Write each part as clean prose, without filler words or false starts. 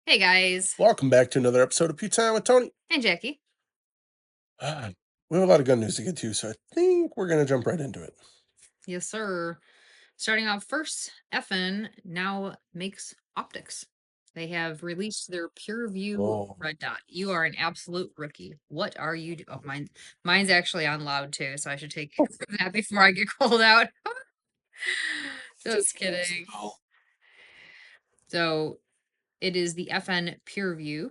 Hey guys. Welcome back to another episode of Pew Time with Tony. And Jackie. We have a lot of gun news to get to, so I think we're going to jump right into it. Yes, sir. Starting off first, FN now makes optics. They have released their PureView red dot. You are an absolute rookie. What are you doing? Oh, mine's actually on loud too, so I should take care of that before I get called out. Just kidding. So it is the FN PureView.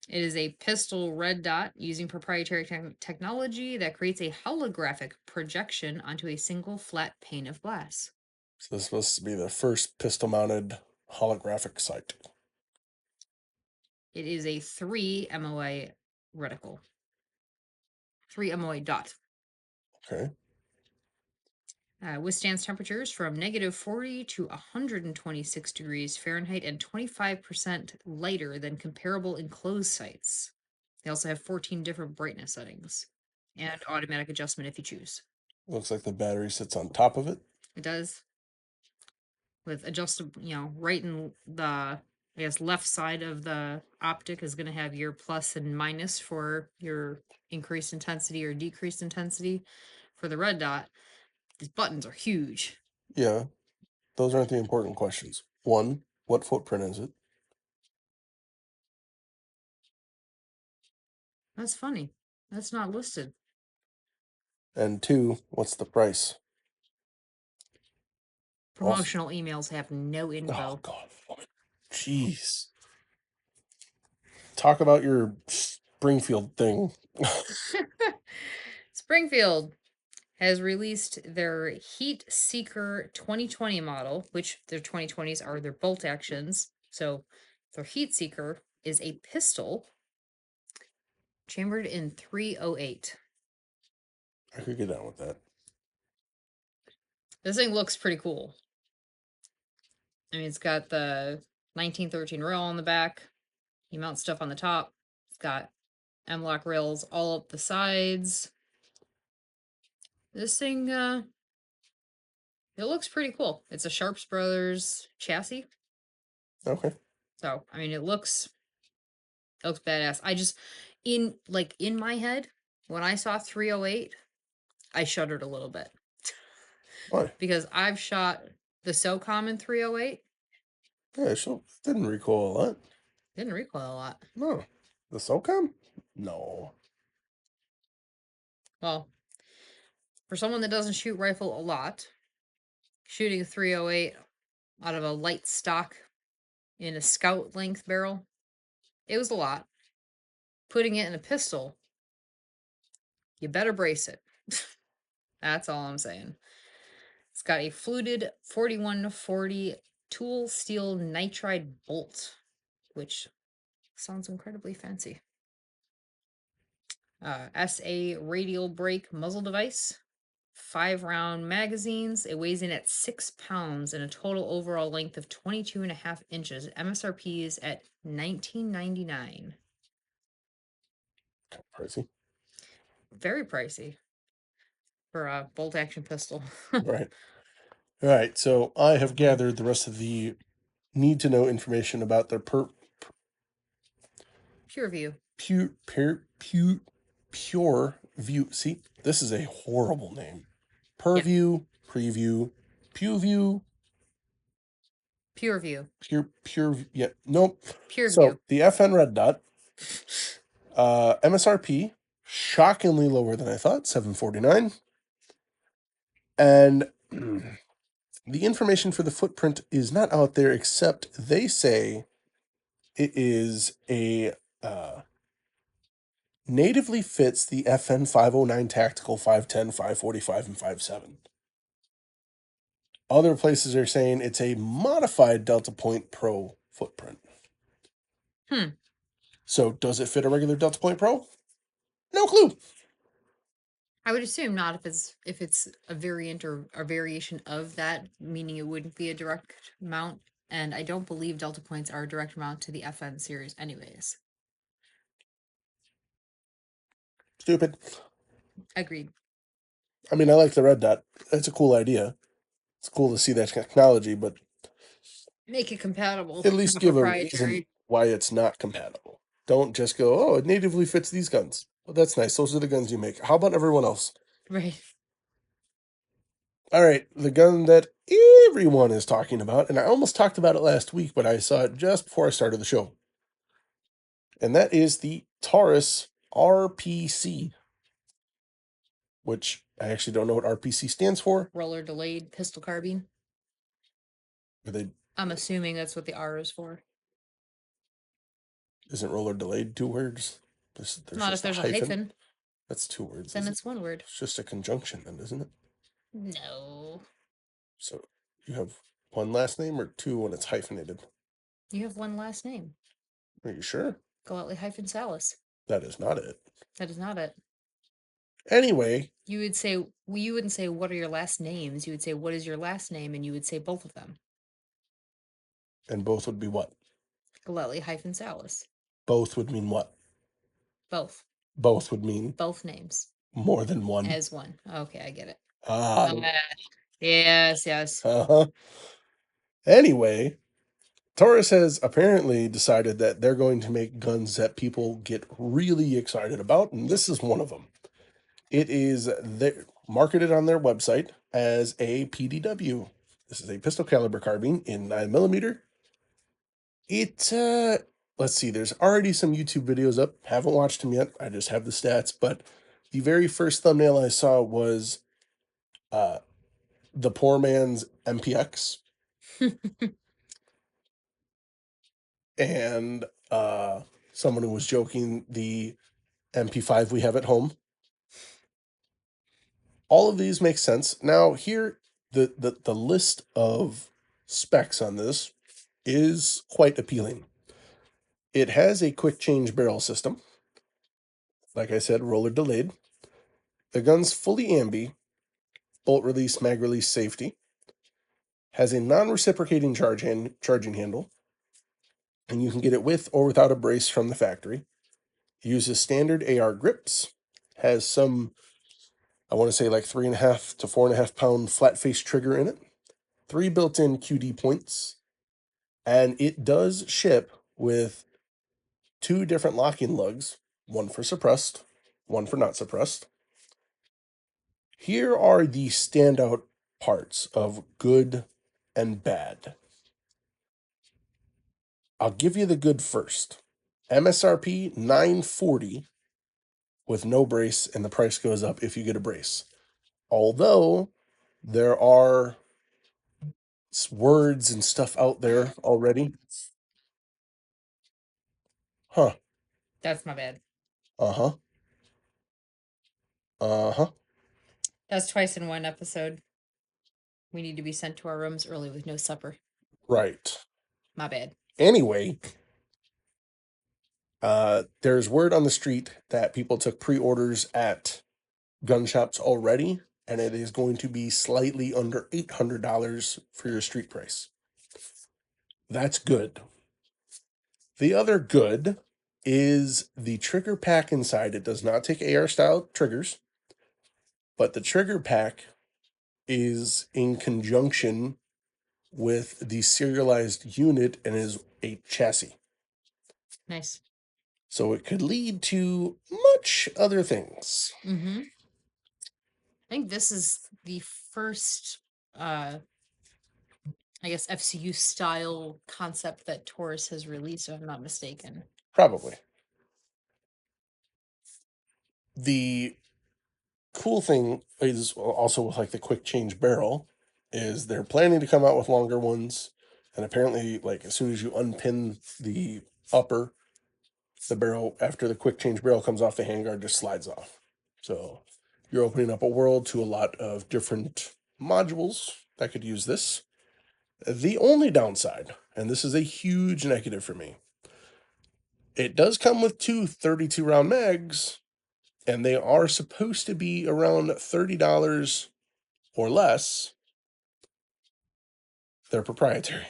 It is a pistol red dot using proprietary technology that creates a holographic projection onto a single flat pane of glass. So this is supposed to be the first pistol-mounted holographic sight. It is a 3 MOA reticle. 3 MOA dot. Okay. Withstands temperatures from -40 to 126 degrees Fahrenheit and 25% lighter than comparable enclosed sights. They also have 14 different brightness settings and automatic adjustment if you choose. Looks like the battery sits on top of it. It does. With adjustable, right in the, left side of the optic is going to have your plus and minus for your increased intensity or decreased intensity. For the red dot, these buttons are huge. Yeah, those aren't the important questions. One, what footprint is it? That's funny. That's not listed. And two, what's the price? Promotional emails have no info. Oh, God. Jeez. Talk about your Springfield thing. Springfield has released their Heat Seeker 2020 model, which their 2020s are their bolt actions. So their Heat Seeker is a pistol chambered in 308. I could get down with that. This thing looks pretty cool. I mean, it's got the 1913 rail on the back. You mount stuff on the top. It's got M-lock rails all up the sides. This thing, it looks pretty cool. It's a Sharps Brothers chassis. Okay. So, I mean, it looks badass. I just, in my head, when I saw 308, I shuddered a little bit. Why? Because I've shot the SOCOM in 308. Yeah, she didn't recoil a lot. Didn't recoil a lot. No. The SOCOM? No. Well, for someone that doesn't shoot rifle a lot, shooting a 308 out of a light stock in a scout length barrel, it was a lot. Putting it in a pistol, you better brace it. That's all I'm saying. It's got a fluted 4140 tool steel nitride bolt, which sounds incredibly fancy. SA radial brake muzzle device, 5-round magazines. It weighs in at 6 pounds and a total overall length of 22.5 inches. MSRP is at $19.99. Pricey. Very pricey for a bolt action pistol. Right. All right. So I have gathered the rest of the need to know information about their PureView. Pure View. See, this is a horrible name. Purview, Preview, PewView. PureView. Yeah, nope. PureView. So the FN Red Dot, MSRP, shockingly lower than I thought, $749. And the information for the footprint is not out there, except they say it is a natively fits the FN 509 Tactical 510, 545, and 57. Other places are saying it's a modified Delta Point Pro footprint. So does it fit a regular Delta Point Pro? No clue. I would assume not if it's a variant or a variation of that, meaning it wouldn't be a direct mount. And I don't believe Delta Points are a direct mount to the FN series anyways. Stupid. Agreed. I mean, I like the Red Dot. It's a cool idea. It's cool to see that technology, but make it compatible. At least give a reason. why it's not compatible. Don't just go, oh, it natively fits these guns. Well, that's nice. Those are the guns you make. How about everyone else? Right. All right, the gun that everyone is talking about, and I almost talked about it last week, but I saw it just before I started the show. And that is the Taurus RPC, which I actually don't know what RPC stands for. Roller-delayed pistol carbine. They, I'm assuming that's what the R is for. isn't roller delayed 2 words? There's Not if just there's a a hyphen. hyphen. That's 2 words. Then it's 1 word. It's just a conjunction, then, isn't it? No. So you have 1 last name or 2 when it's hyphenated? You have 1 last name. Are you sure? Golightly-Salas. That is not it. That is not it. Anyway. You would say, you wouldn't say, what are your last names? You would say, what is your last name? And you would say both of them. And both would be what? Golightly-Salas. Both would mean what? Both. Both would mean? Both names. More than 1. As 1. Okay, I get it. Yes. Yes. Anyway, Taurus has apparently decided that they're going to make guns that people get really excited about, and this is one of them. It is marketed on their website as a PDW. This is a pistol caliber carbine in 9mm. Let's see, there's already some YouTube videos up. Haven't watched them yet. I just have the stats, but the very first thumbnail I saw was the poor man's MPX. And someone who was joking the MP5 we have at home. All of these make sense. Now here, the list of specs on this is quite appealing. It has a quick change barrel system. Like I said, roller delayed. The gun's fully ambi, bolt release, mag release safety. Has a non-reciprocating charging handle. And you can get it with or without a brace from the factory. Uses standard AR grips. Has some, I want to say like 3.5 to 4.5 pound flat face trigger in it. 3 built-in QD points. And it does ship with 2 different locking lugs, 1 for suppressed, 1 for not suppressed. Here are the standout parts of good and bad. I'll give you the good first. MSRP $940 with no brace, and the price goes up if you get a brace. Although there are words and stuff out there already. Huh. That's my bad. Uh-huh. Uh-huh. That's twice in 1 episode. We need to be sent to our rooms early with no supper. Right. My bad. Anyway, there's word on the street that people took pre-orders at gun shops already, and it is going to be slightly under $800 for your street price. That's good. The other good is the trigger pack inside. It does not take AR style triggers, but the trigger pack is in conjunction with the serialized unit and is a chassis. Nice. So it could lead to much other things. Mm-hmm. I think this is the first, I guess, FCU style concept that Taurus has released, if I'm not mistaken. Probably. The cool thing is also with like the quick change barrel is they're planning to come out with longer ones, and apparently like as soon as you unpin the upper, the barrel after the quick change barrel comes off the handguard just slides off. So you're opening up a world to a lot of different modules that could use this. The only downside, and this is a huge negative for me, it does come with 2 32 round mags, and they are supposed to be around $30 or less. They're proprietary.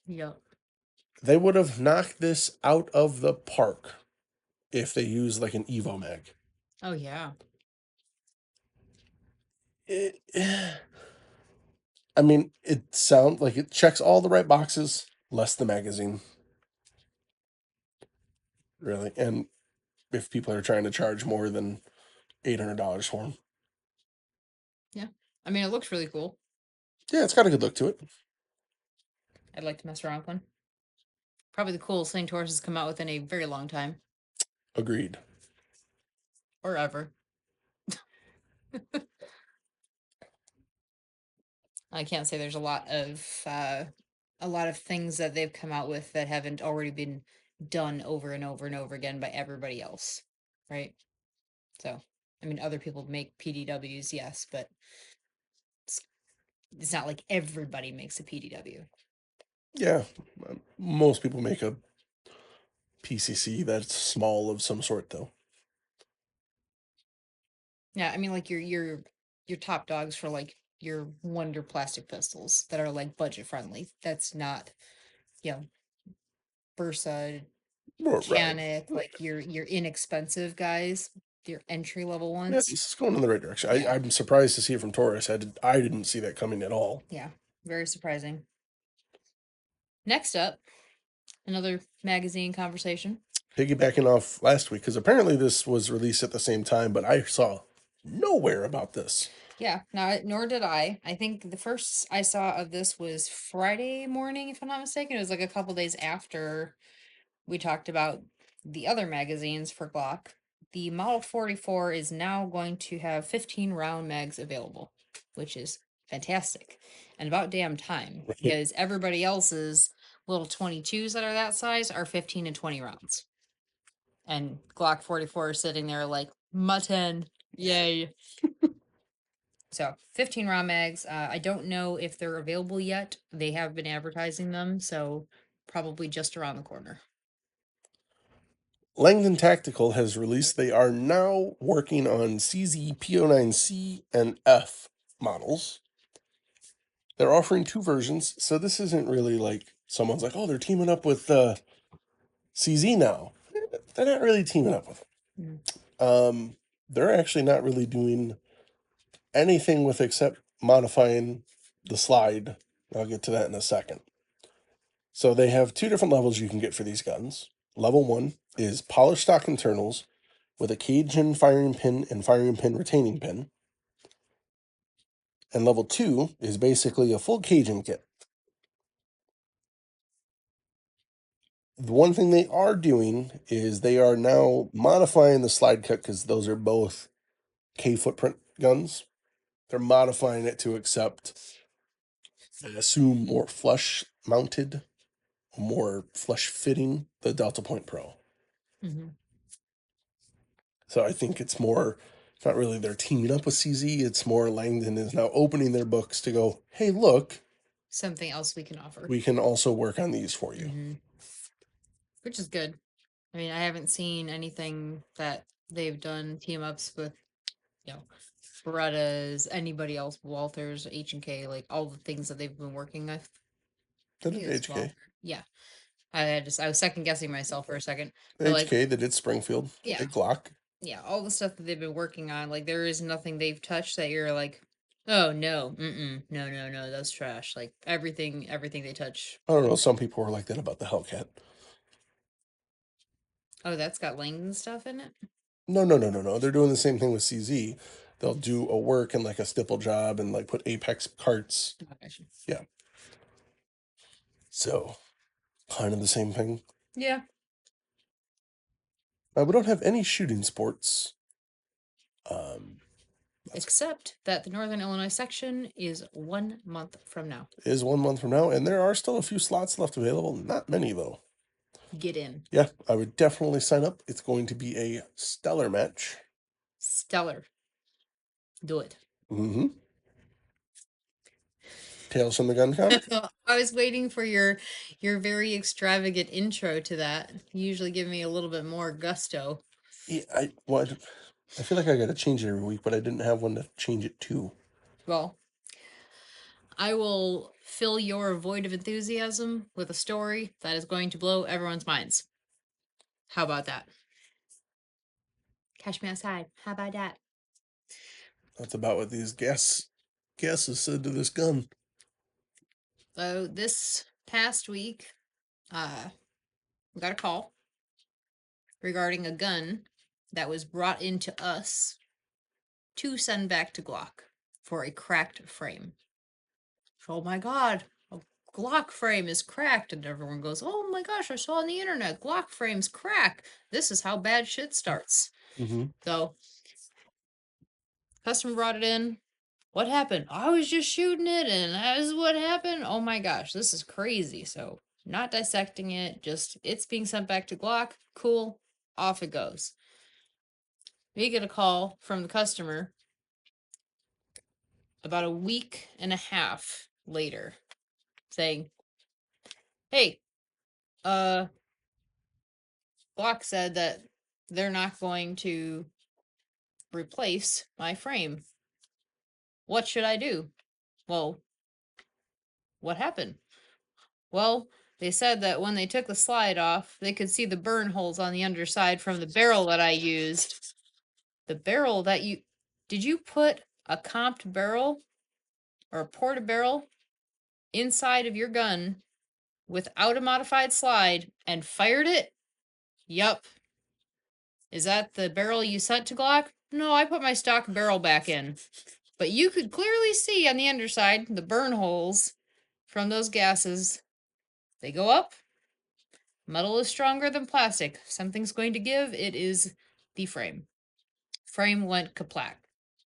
Yep. They would have knocked this out of the park if they used like an Evo mag. Oh, yeah. I mean, it sounds like it checks all the right boxes, less the magazine. really. And if people are trying to charge more than $800 for them. Yeah. I mean, it looks really cool. Yeah, it's got a good look to it. I'd like to mess around with one. Probably the coolest thing Taurus has come out with in a very long time. Agreed. Or ever. I can't say there's a lot of things that they've come out with that haven't already been done over and over and over again by everybody else. Right? So, I mean, other people make PDWs, yes, but it's not like everybody makes a PDW. Yeah, most people make a PCC that's small of some sort, though. Yeah, I mean, like your top dogs for like your Wonder plastic pistols that are like budget friendly. That's not, you know, Bursa, Right. Canic, like your inexpensive guys, your entry level Yeah, ones. this is going in the right direction. Yeah, I'm surprised to see it from Taurus. I didn't see that coming at all. yeah, very surprising. Next up, another magazine conversation. Piggybacking off last week, because apparently this was released at the same time, but I saw nowhere about this. Yeah, nor did I. I think the first I saw of this was Friday morning, if I'm not mistaken. It was like a couple days after we talked about the other magazines for Glock. The Model 44 is now going to have 15 round mags available, which is fantastic. And about damn time, Right. because everybody else's little 22s that are that size are 15 and 20 rounds. And Glock 44 is sitting there like, mutton, yay. So 15 round mags. I don't know if they're available yet. They have been advertising them, so probably just around the corner. Langdon Tactical has released they are now working on CZ PO9C and F models. They're offering two versions, so this isn't really like someone's like, oh, they're teaming up with CZ now. They're not really teaming up with them. They're actually not really doing anything with except modifying the slide. I'll get to that in a second. So they have two different levels you can get for these guns. Level 1 is polished stock internals with a Cajun firing pin and firing pin retaining pin. And level 2 is basically a full Cajun kit. The one thing they are doing is they are now modifying the slide cut because those are both K footprint guns. They're modifying it to accept, I assume, more flush mounted, more flush fitting the Delta Point Pro. Mm-hmm. So I think it's more, it's not really they're teaming up with CZ. It's more Langdon is now opening their books to go, hey, look, Something else we can offer. we can also work on these for you. Mm-hmm. Which is good. I mean, I haven't seen anything that they've done team ups with, you know, Berettas, anybody else, Walters, H&K, like all the things that they've been working with. I They think did it was HK. Walter. Yeah. I was second guessing myself for a second. But like, HK, they did Springfield. They yeah, did Glock. yeah, all the stuff that they've been working on, like there is nothing they've touched that you're like, oh no, no, that's trash. Like everything they touch. I don't know. Some people were like that about the Hellcat. Oh, that's got Langdon stuff in it. No. They're doing the same thing with CZ. They'll do a work and like a stipple job and like put Apex carts. Oh, gotcha. Yeah. So, kind of the same thing. Yeah. We don't have any shooting sports. Except that the Northern Illinois section is 1 month from now. Is 1 month from now, and there are still a few slots left available. Not many, though. Get in. Yeah, I would definitely sign up. It's going to be a stellar match. Stellar. Do it. Mm-hmm. Tales from the gun counter? I was waiting for your very extravagant intro to that. You usually give me a little bit more gusto. Yeah, I feel like I got to change it every week, but I didn't have one to change it to. Well, I will fill your void of enthusiasm with a story that is going to blow everyone's minds. How about that? Catch me outside. How about that? That's about what these guests said to this gun. So this past week, we got a call regarding a gun that was brought into us to send back to Glock for a cracked frame. Oh my god, a Glock frame is cracked, and everyone goes, "Oh my gosh, I saw on the internet Glock frames crack. This is how bad shit starts." Mm-hmm. So, customer brought it in. What happened? I was just shooting it, and that is what happened. Oh my gosh, this is crazy. So, not dissecting it, just it's being sent back to Glock. Cool, off it goes. We get a call from the customer about a week and a half later saying, "Hey, Glock said that they're not going to replace my frame. What should I do?" Well, what happened? Well, they said that when they took the slide off, they could see the burn holes on the underside from the barrel that I used. The barrel that you did you put a comped barrel or a porta barrel inside of your gun without a modified slide and fired it? Yup. Is that the barrel you sent to Glock? No, I put my stock barrel back in. But you could clearly see on the underside the burn holes from those gases. They go up. Metal is stronger than plastic. Something's going to give. It is the frame. Frame went kaplack.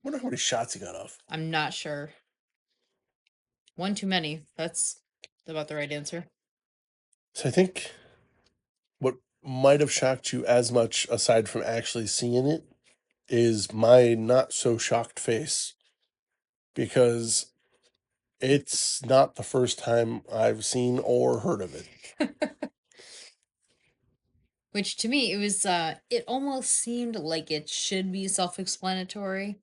Wonder how many shots he got off. I'm not sure. One too many. That's about the right answer. So I think what might have shocked you as much, aside from actually seeing it, is my not so shocked face, because it's not the first time I've seen or heard of it. Which to me, it was, it almost seemed like it should be self explanatory,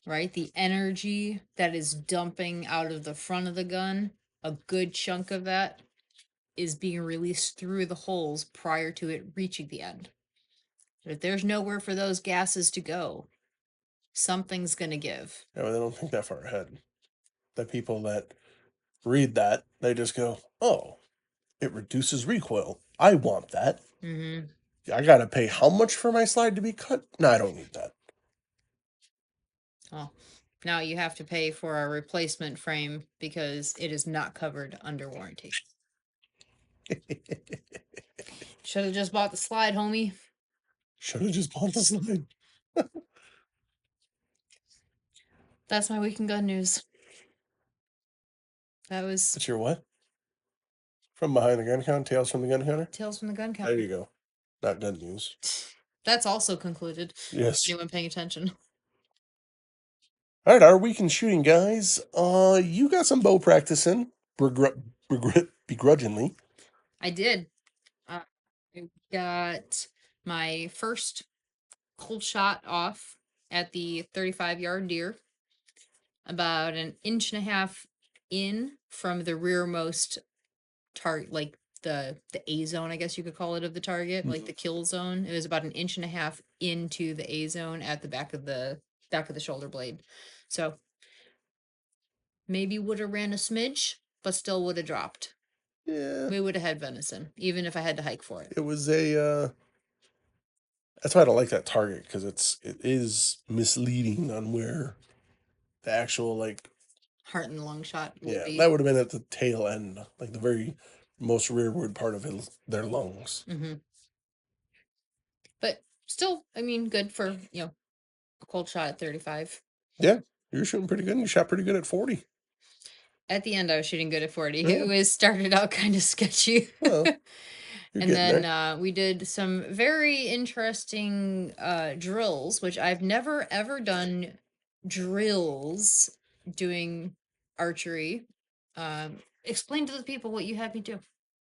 right? The energy that is dumping out of the front of the gun, a good chunk of that is being released through the holes prior to it reaching the end. But if there's nowhere for those gases to go, something's going to give. Yeah, but they don't think that far ahead. The people that read that, they just go, "Oh, it reduces recoil. I want that. Mm-hmm. I gotta pay how much for my slide to be cut? No, I don't need that." Well, now you have to pay for a replacement frame because it is not covered under warranty. Should have just bought the slide, homie. Should have just bought the slide. That's my week in gun news. That was That's your what? From behind the gun counter? Tales from the gun counter? Tales from the Gun There Counter. you go. Not gun news. That's also concluded. Yes. Anyone paying attention? All right, our week in shooting, guys. You got some bow practice in, begrudgingly. I did. I got my first cold shot off at the 35-yard deer, about an inch and a half in from the rearmost target, like the A zone, I guess you could call it, of the target, like the kill zone. It was about an inch and a half into the A zone at the back of the shoulder blade. So maybe would have ran a smidge, but still would have dropped. Yeah. We would have had venison, even if I had to hike for it. It was a that's why I don't like that target, because it is misleading on where the actual, like, Heart and lung shot would yeah, be. that would have been at the tail end, like the very most rearward part of their lungs. Mm-hmm. But still, I mean, good for, a cold shot at 35. Yeah, you're shooting pretty good. And you shot pretty good at 40. At the end, I was shooting good at 40. Yeah. It was started out kind of sketchy. Well, you're And getting then there. we did some very interesting drills, which I've never ever done drills doing archery. Explain to the people what you had me do.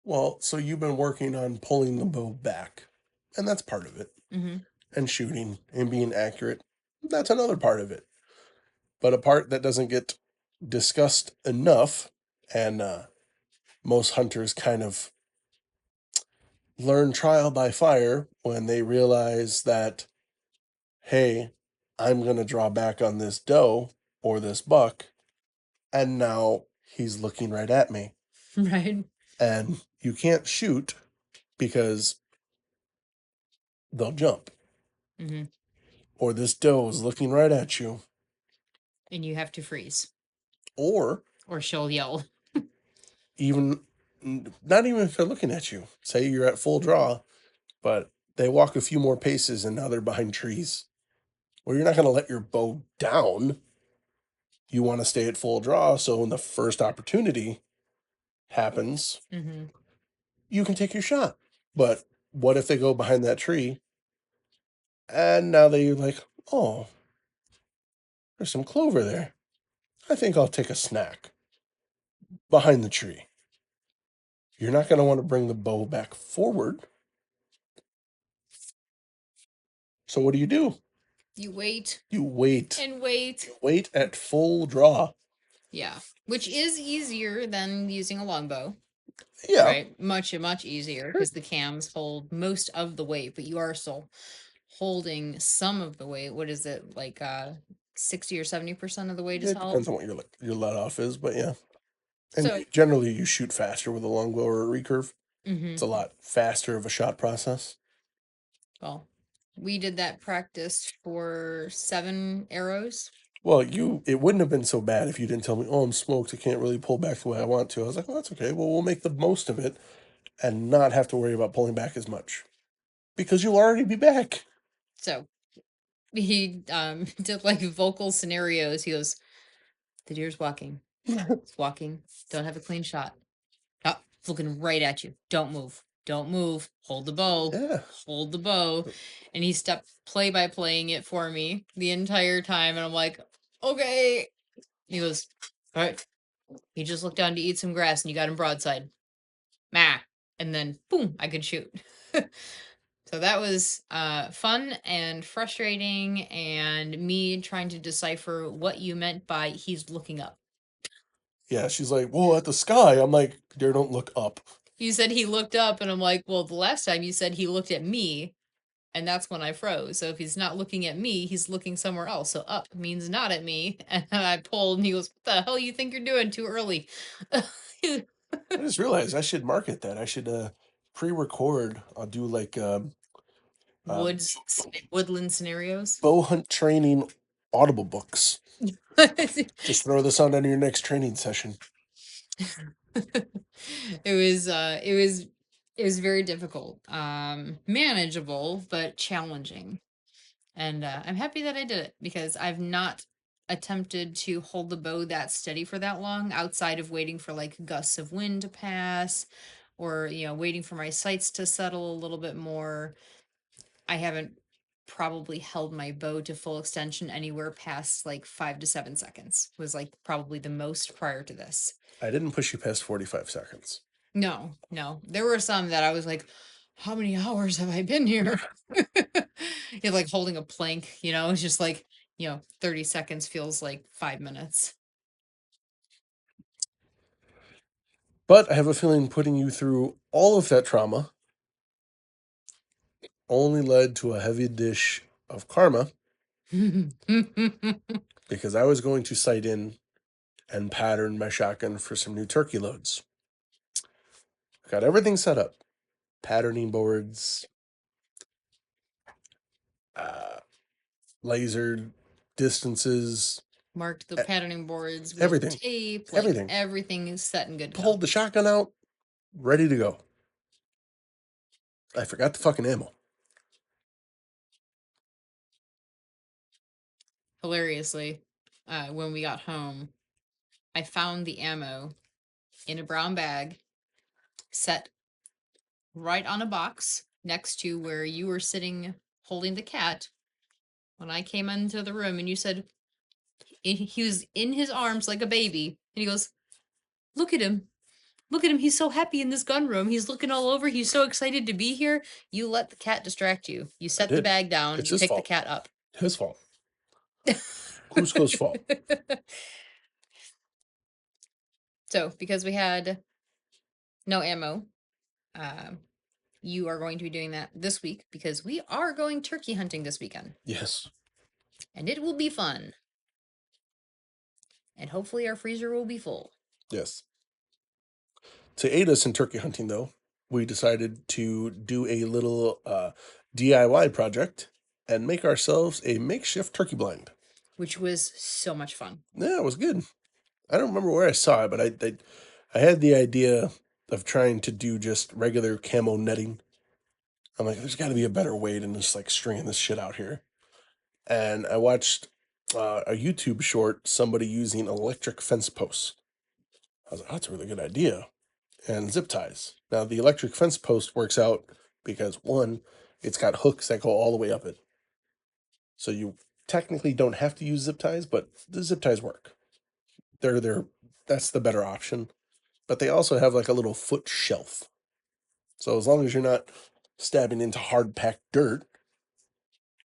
Well, so you've been working on pulling the bow back, and that's part of it. Mm-hmm. And shooting and being accurate, that's another part of it. But a part that doesn't get discussed enough, and most hunters kind of learn trial by fire when they realize that, hey, I'm going to draw back on this doe or this buck, and now he's looking right at me. Right. And you can't shoot because they'll jump. Mm-hmm. Or this doe is looking right at you. And you have to freeze. Or she'll yell. even, not even if they're looking at you. Say you're at full draw, but they walk a few more paces and now they're behind trees. Well, you're not going to let your bow down. You want to stay at full draw, so when the first opportunity happens, Mm-hmm. you can take your shot. But what if they go behind that tree and now they're like, oh, there's some clover there. I think I'll take a snack behind the tree. You're not going to want to bring the bow back forward. So what do? You wait. You wait. And wait. You wait at full draw. Yeah. Which is easier than using a longbow. Yeah. Right? Much easier because the cams hold most of the weight, but you are still holding some of the weight. What is it? Like 60 or 70% of the weight is It held? depends on what your let off is, but yeah. And So generally you shoot faster with a longbow or a recurve. mm-hmm. It's a lot faster of a shot process. Well, we did that practice for 7 arrows. Well, it wouldn't have been so bad if you didn't tell me, oh, I'm smoked, I can't really pull back the way I want to. I was like, well, that's okay. Well, we'll make the most of it and not have to worry about pulling back as much. Because you'll already be back. So he did like vocal scenarios. He goes, the deer's walking. It's walking. Don't have a clean shot. Oh, it's looking right at you. Don't move. Don't move. Hold the bow. Yeah. Hold the bow. And he stepped play by playing it for me the entire time. And I'm like, okay. He goes, all right. He just looked down to eat some grass and you got him broadside. Mah. And then boom, I could shoot. So that was fun and frustrating, and me trying to decipher what you meant by he's looking up. Yeah, she's like, whoa, at the sky. I'm like, deer don't look up. You said he looked up, and I'm like, well, the last time you said he looked at me, and that's when I froze. So if he's not looking at me, he's looking somewhere else. So up means not at me. And I pulled, and he goes, what the hell you think you're doing? Too early. I just realized I should market that. I should pre-record. I'll do like Woodland scenarios. bow hunt training audible books. Just throw this on your next training session. It was very difficult, manageable but challenging, and I'm happy that I did it because I've not attempted to hold the bow that steady for that long outside of waiting for like gusts of wind to pass, or waiting for my sights to settle a little bit more. I haven't probably held my bow to full extension anywhere past like 5 to 7 seconds was like probably the most prior to this. I didn't push you past 45 seconds. No. There were some that I was like, how many hours have I been here? You're like holding a plank, it's just like, 30 seconds feels like 5 minutes. But I have a feeling putting you through all of that trauma only led to a heavy dish of karma because I was going to sight in and pattern my shotgun for some new turkey loads. Got everything set up. Patterning boards, laser distances. Marked the patterning boards with everything. tape. Everything. Everything is set and good to Pulled the shotgun out, ready to go. I forgot the fucking ammo. Hilariously, when we got home, I found the ammo in a brown bag, set right on a box next to where you were sitting holding the cat when I came into the room, and you said he was in his arms like a baby, and he goes, look at him. Look at him. He's so happy in this gun room. He's looking all over. He's so excited to be here. You let the cat distract you. You set the bag down. It's you his pick fault. the cat up. His fault. Cusco's fault. So, because we had no ammo, you are going to be doing that this week because we are going turkey hunting this weekend. Yes. And it will be fun. And hopefully our freezer will be full. Yes. To aid us in turkey hunting, though, we decided to do a little DIY project and make ourselves a makeshift turkey blind. which was so much fun. Yeah, it was good. I don't remember where I saw it, but I had the idea of trying to do just regular camo netting. I'm like, there's got to be a better way than just like stringing this shit out here. And I watched a YouTube short, somebody using electric fence posts. I was like, oh, that's a really good idea. And zip ties. Now, the electric fence post works out because one, it's got hooks that go all the way up it. So you technically don't have to use zip ties, but the zip ties work. They're that's the better option. But they also have like a little foot shelf. So as long as you're not stabbing into hard packed dirt,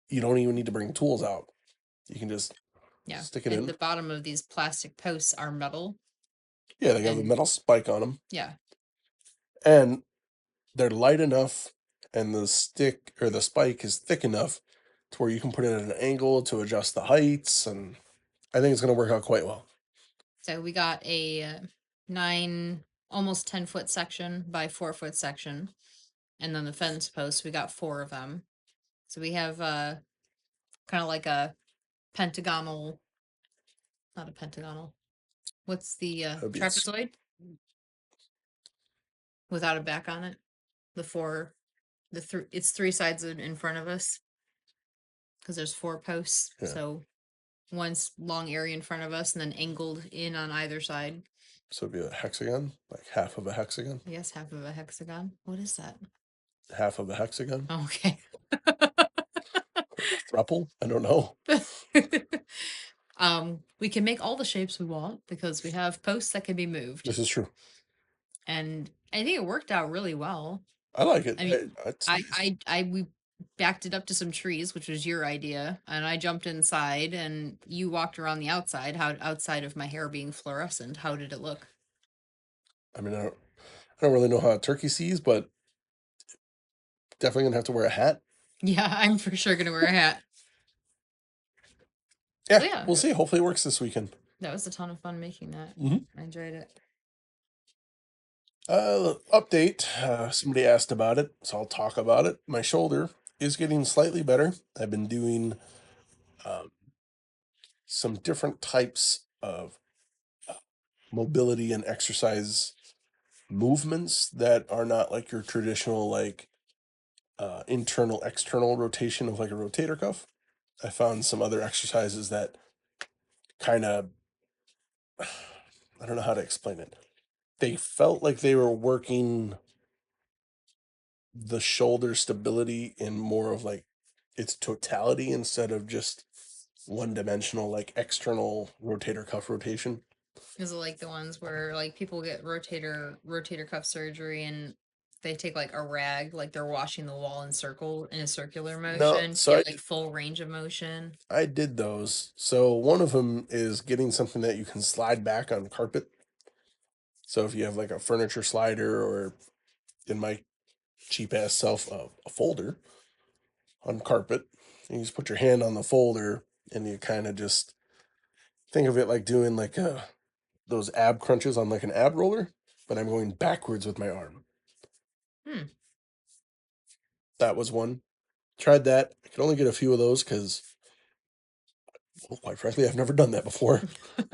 you don't even need to bring tools out. You can just stick it And in. the bottom of these plastic posts are metal. Yeah, they have a metal spike on them. Yeah. And they're light enough and the stick or the spike is thick enough to where you can put it at an angle to adjust the heights, and I think it's going to work out quite well. So we got a almost 10-foot section by 4-foot section. And then the fence posts, we got 4 of them. So we have kind of like a pentagonal, not a pentagonal. What's the trapezoid? Without a back on it. It's 3 sides in front of us. Because there's 4 posts. Yeah. So one's long area in front of us and then angled in on either side. So it'd be a hexagon? Like half of a hexagon? Yes, half of a hexagon. What is that? Half of a hexagon? Okay. Thruple? I don't know. We can make all the shapes we want because we have posts that can be moved. This is true. And I think it worked out really well. I like it. I mean, we backed it up to some trees, which was your idea, and I jumped inside and you walked around the outside, outside of my hair being fluorescent. How did it look? I mean, I don't really know how a turkey sees, but definitely gonna have to wear a hat. Yeah, I'm for sure gonna wear a hat. Yeah, we'll see. Hopefully it works this weekend. That was a ton of fun making that. I enjoyed it. Update. Somebody asked about it, so I'll talk about it. My shoulder is getting slightly better. I've been doing some different types of mobility and exercise movements that are not like your traditional like internal external rotation of like a rotator cuff. I found some other exercises that kind of I don't know how to explain it. They felt like they were working the shoulder stability in more of like its totality instead of just one-dimensional like external rotator cuff rotation. Is it like the ones where like people get rotator cuff surgery and they take like a rag, like they're washing the wall in a circular motion, No, so get like full range of motion? I did those. So one of them is getting something that you can slide back on carpet. So if you have like a furniture slider or in my cheap ass self a folder on carpet, you just put your hand on the folder and you kind of just think of it like doing like those ab crunches on like an ab roller, but I'm going backwards with my arm. That was one. Tried that. I could only get a few of those because, well, quite frankly, I've never done that before.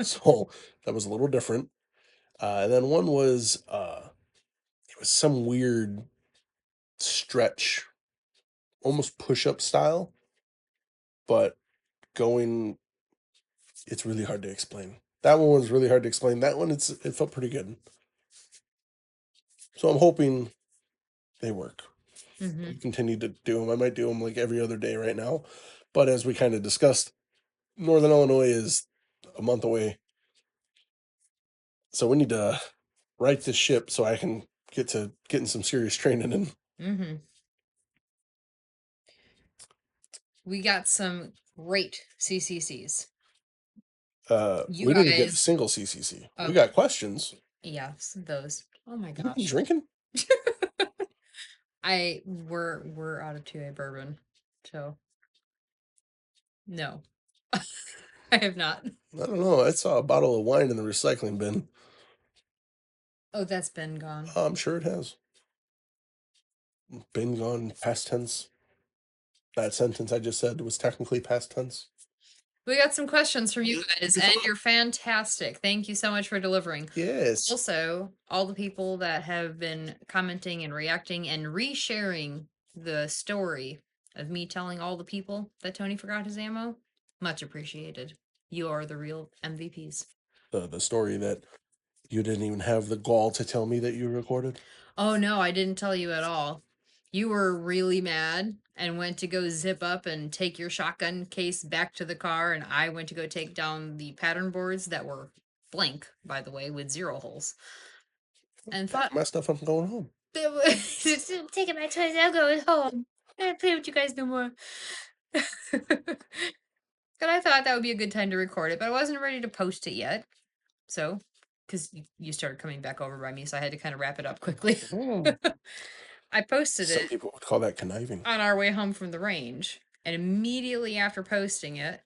So that was a little different. And then one was it was some weird stretch, almost push-up style, but going. It's really hard to explain. That one was really hard to explain. That one, it felt pretty good. So I'm hoping they work. I continue to do them. I might do them like every other day right now. But as we kind of discussed, Northern Illinois is a month away. So we need to right this ship so I can get to getting some serious training in. We got some great CCCs. We didn't get a single CCC. Okay. We got questions. Yes, those. Oh my gosh. You drinking? We're out of 2A bourbon, so no. I have not. I don't know. I saw a bottle of wine in the recycling bin. Oh, that's been gone. I'm sure it has. Been gone, past tense. that sentence I just said was technically past tense. We got some questions from you guys, and you're fantastic. Thank you so much for delivering. Yes. Also, all the people that have been commenting and reacting and resharing the story of me telling all the people that Tony forgot his ammo, much appreciated. You are the real MVPs. The story that you didn't even have the gall to tell me that you recorded. Oh no, I didn't tell you at all. You were really mad and went to go zip up and take your shotgun case back to the car, and I went to go take down the pattern boards that were blank, by the way, with 0 holes. And thought, My stuff, I'm going home. taking my toys, I'm going home. I can't play with you guys no more. But I thought that would be a good time to record it, but I wasn't ready to post it yet. So, because you started coming back over by me, so I had to kind of wrap it up quickly. I posted Some it people would call that conniving. on our way home from the range, and immediately after posting it,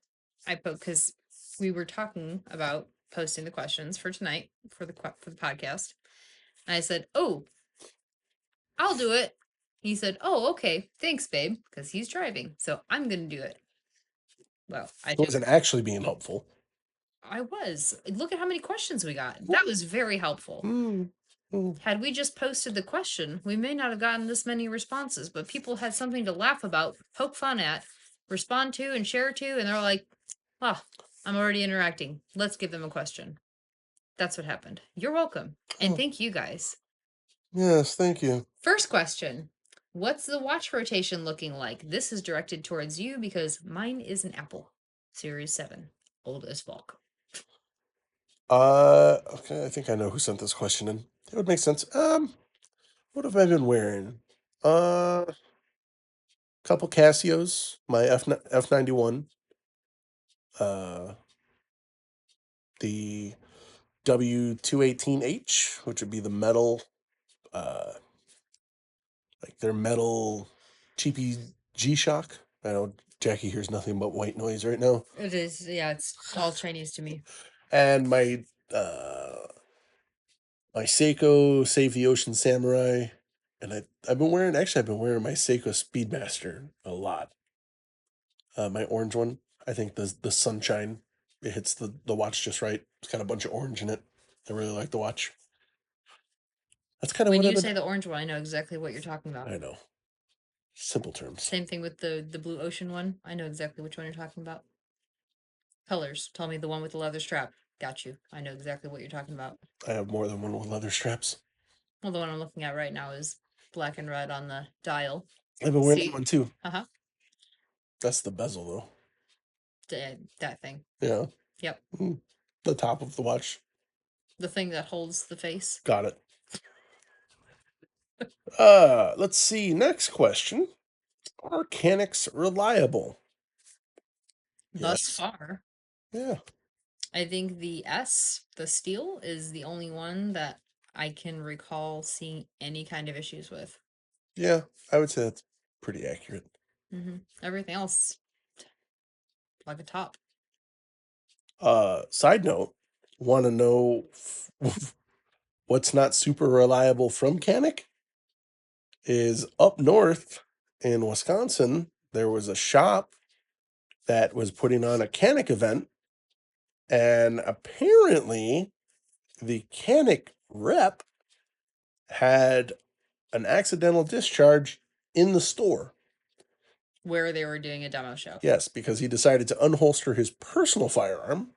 because we were talking about posting the questions for tonight for the podcast. And I said, "Oh, I'll do it." He said, "Oh, okay, thanks, babe," because he's driving, so I'm gonna do it. Well, It wasn't actually being helpful. I was. Look at how many questions we got. That was very helpful. Had we just posted the question, we may not have gotten this many responses, but people had something to laugh about, poke fun at, respond to, and share to, and they're like, "Ah, I'm already interacting. Let's give them a question." That's what happened. You're welcome. And thank you guys. Yes, thank you. First question. What's the watch rotation looking like? This is directed towards you because mine is an Apple Series 7, old as fuck. Okay, I think I know who sent this question in. It would make sense. What have I been wearing? Couple Casios, my F91, the W218H, which would be the metal, like their metal cheapy G-Shock. I know Jackie hears nothing but white noise right now. It is, yeah, it's all Chinese to me. And my Seiko Save the Ocean Samurai, and I've been wearing my Seiko Speedmaster a lot. My orange one, I think the sunshine, it hits the watch just right. It's got a bunch of orange in it. I really like the watch. That's kind of When what I've you been. say the orange one, I know exactly what you're talking about. I know. Simple terms. Same thing with the blue ocean one. I know exactly which one you're talking about. Colors. Tell me the one with the leather strap. Got you. I know exactly what you're talking about. I have more than one with leather straps. Well, the one I'm looking at right now is black and red on the dial. I've been wearing that one too. Uh-huh. That's the bezel though. That thing. Yeah. Yep. The top of the watch. The thing that holds the face. Got it. Let's see. Next question. Are Canics reliable? Thus Yes. far. Yeah. I think the steel, is the only one that I can recall seeing any kind of issues with. Yeah, I would say that's pretty accurate. Everything else, like a top. Side note, want to know what's not super reliable from Canic? Is up north in Wisconsin, there was a shop that was putting on a Canic event, and apparently the Canic rep had an accidental discharge in the store. Where they were doing a demo show. Yes, because he decided to unholster his personal firearm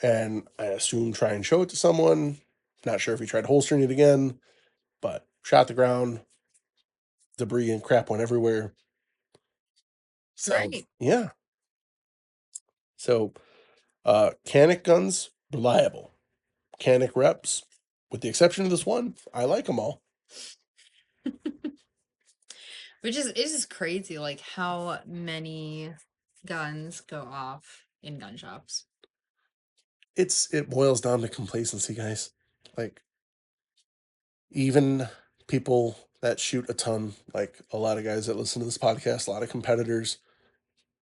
and I assume try and show it to someone. Not sure if he tried holstering it again, but shot the ground, debris and crap went everywhere. So, Right. yeah. So, Canic guns, reliable. Canic reps, with the exception of this one, I like them all. Which is, it's just crazy, like how many guns go off in gun shops. It boils down to complacency, guys. Like, even people that shoot a ton, like a lot of guys that listen to this podcast, a lot of competitors,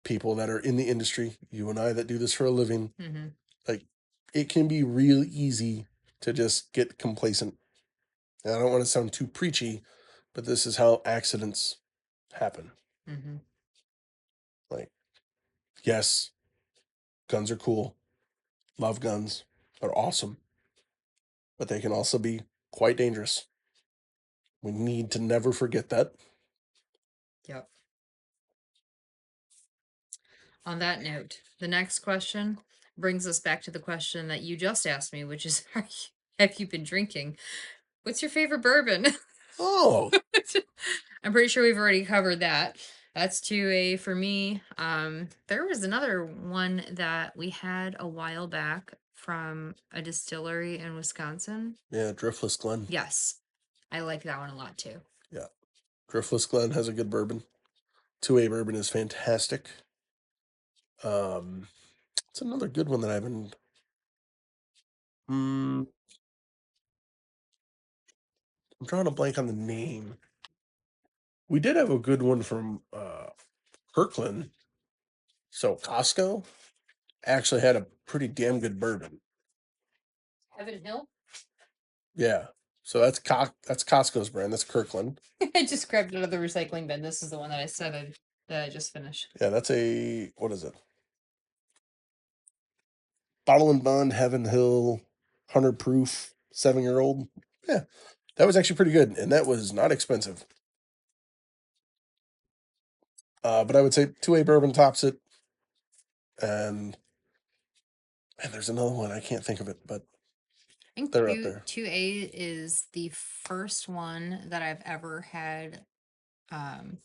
people that are in the industry, you and I that do this for a living, like it can be real easy to just get complacent. And I don't want to sound too preachy, but this is how accidents happen. Yes, guns are cool. Love guns. They're awesome. But they can also be quite dangerous. We need to never forget that. Yep. On that note, the next question brings us back to the question that you just asked me, which is, have you been drinking? What's your favorite bourbon? Oh, I'm pretty sure we've already covered that. That's 2A for me. There was another one that we had a while back from a distillery in Wisconsin. yeah, Driftless Glen. Yes. I like that one a lot too. Yeah, Driftless Glen has a good bourbon. 2A bourbon is fantastic. It's another good one that I've been. I'm drawing a blank on the name. We did have a good one from Kirkland. So Costco actually had a pretty damn good bourbon. Heaven Hill? Yeah. So that's Costco's brand. That's Kirkland. I just grabbed it out of the recycling bin. This is the one that that I just finished. Yeah, that's a what is it? Bottle and Bond, Heaven Hill, 100 proof, 7-year-old. Yeah, that was actually pretty good, and that was not expensive. But I would say 2A bourbon tops it, and there's another one I can't think of it, but I think they're up there. 2A is the first one that I've ever had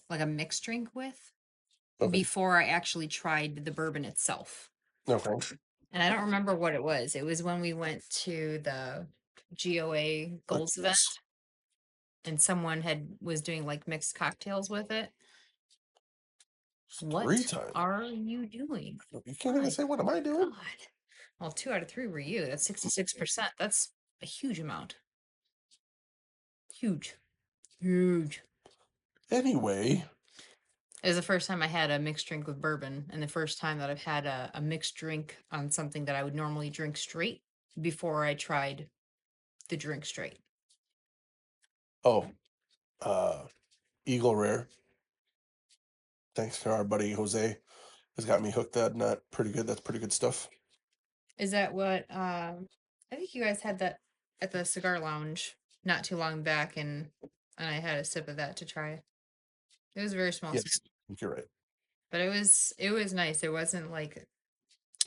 like a mixed drink with Okay. before I actually tried the bourbon itself. Okay. And I don't remember what it was. It was when we went to the GOA Goals event and someone was doing like mixed cocktails with it. What Story time. are you doing? You can't even say what am I doing? God. Well, 2 out of 3 were you. That's 66%. That's a huge amount. Huge. Huge. Anyway, It was the first time I had a mixed drink with bourbon, and the first time that I've had a mixed drink on something that I would normally drink straight before I tried the drink straight. oh, Eagle Rare. Thanks to our buddy Jose, has got me hooked on that. Pretty good. That's pretty good stuff. Is that what I think you guys had that at the cigar lounge not too long back, and I had a sip of that to try. It was a very small Yes, sip, I think you're right. but it was nice. It wasn't like it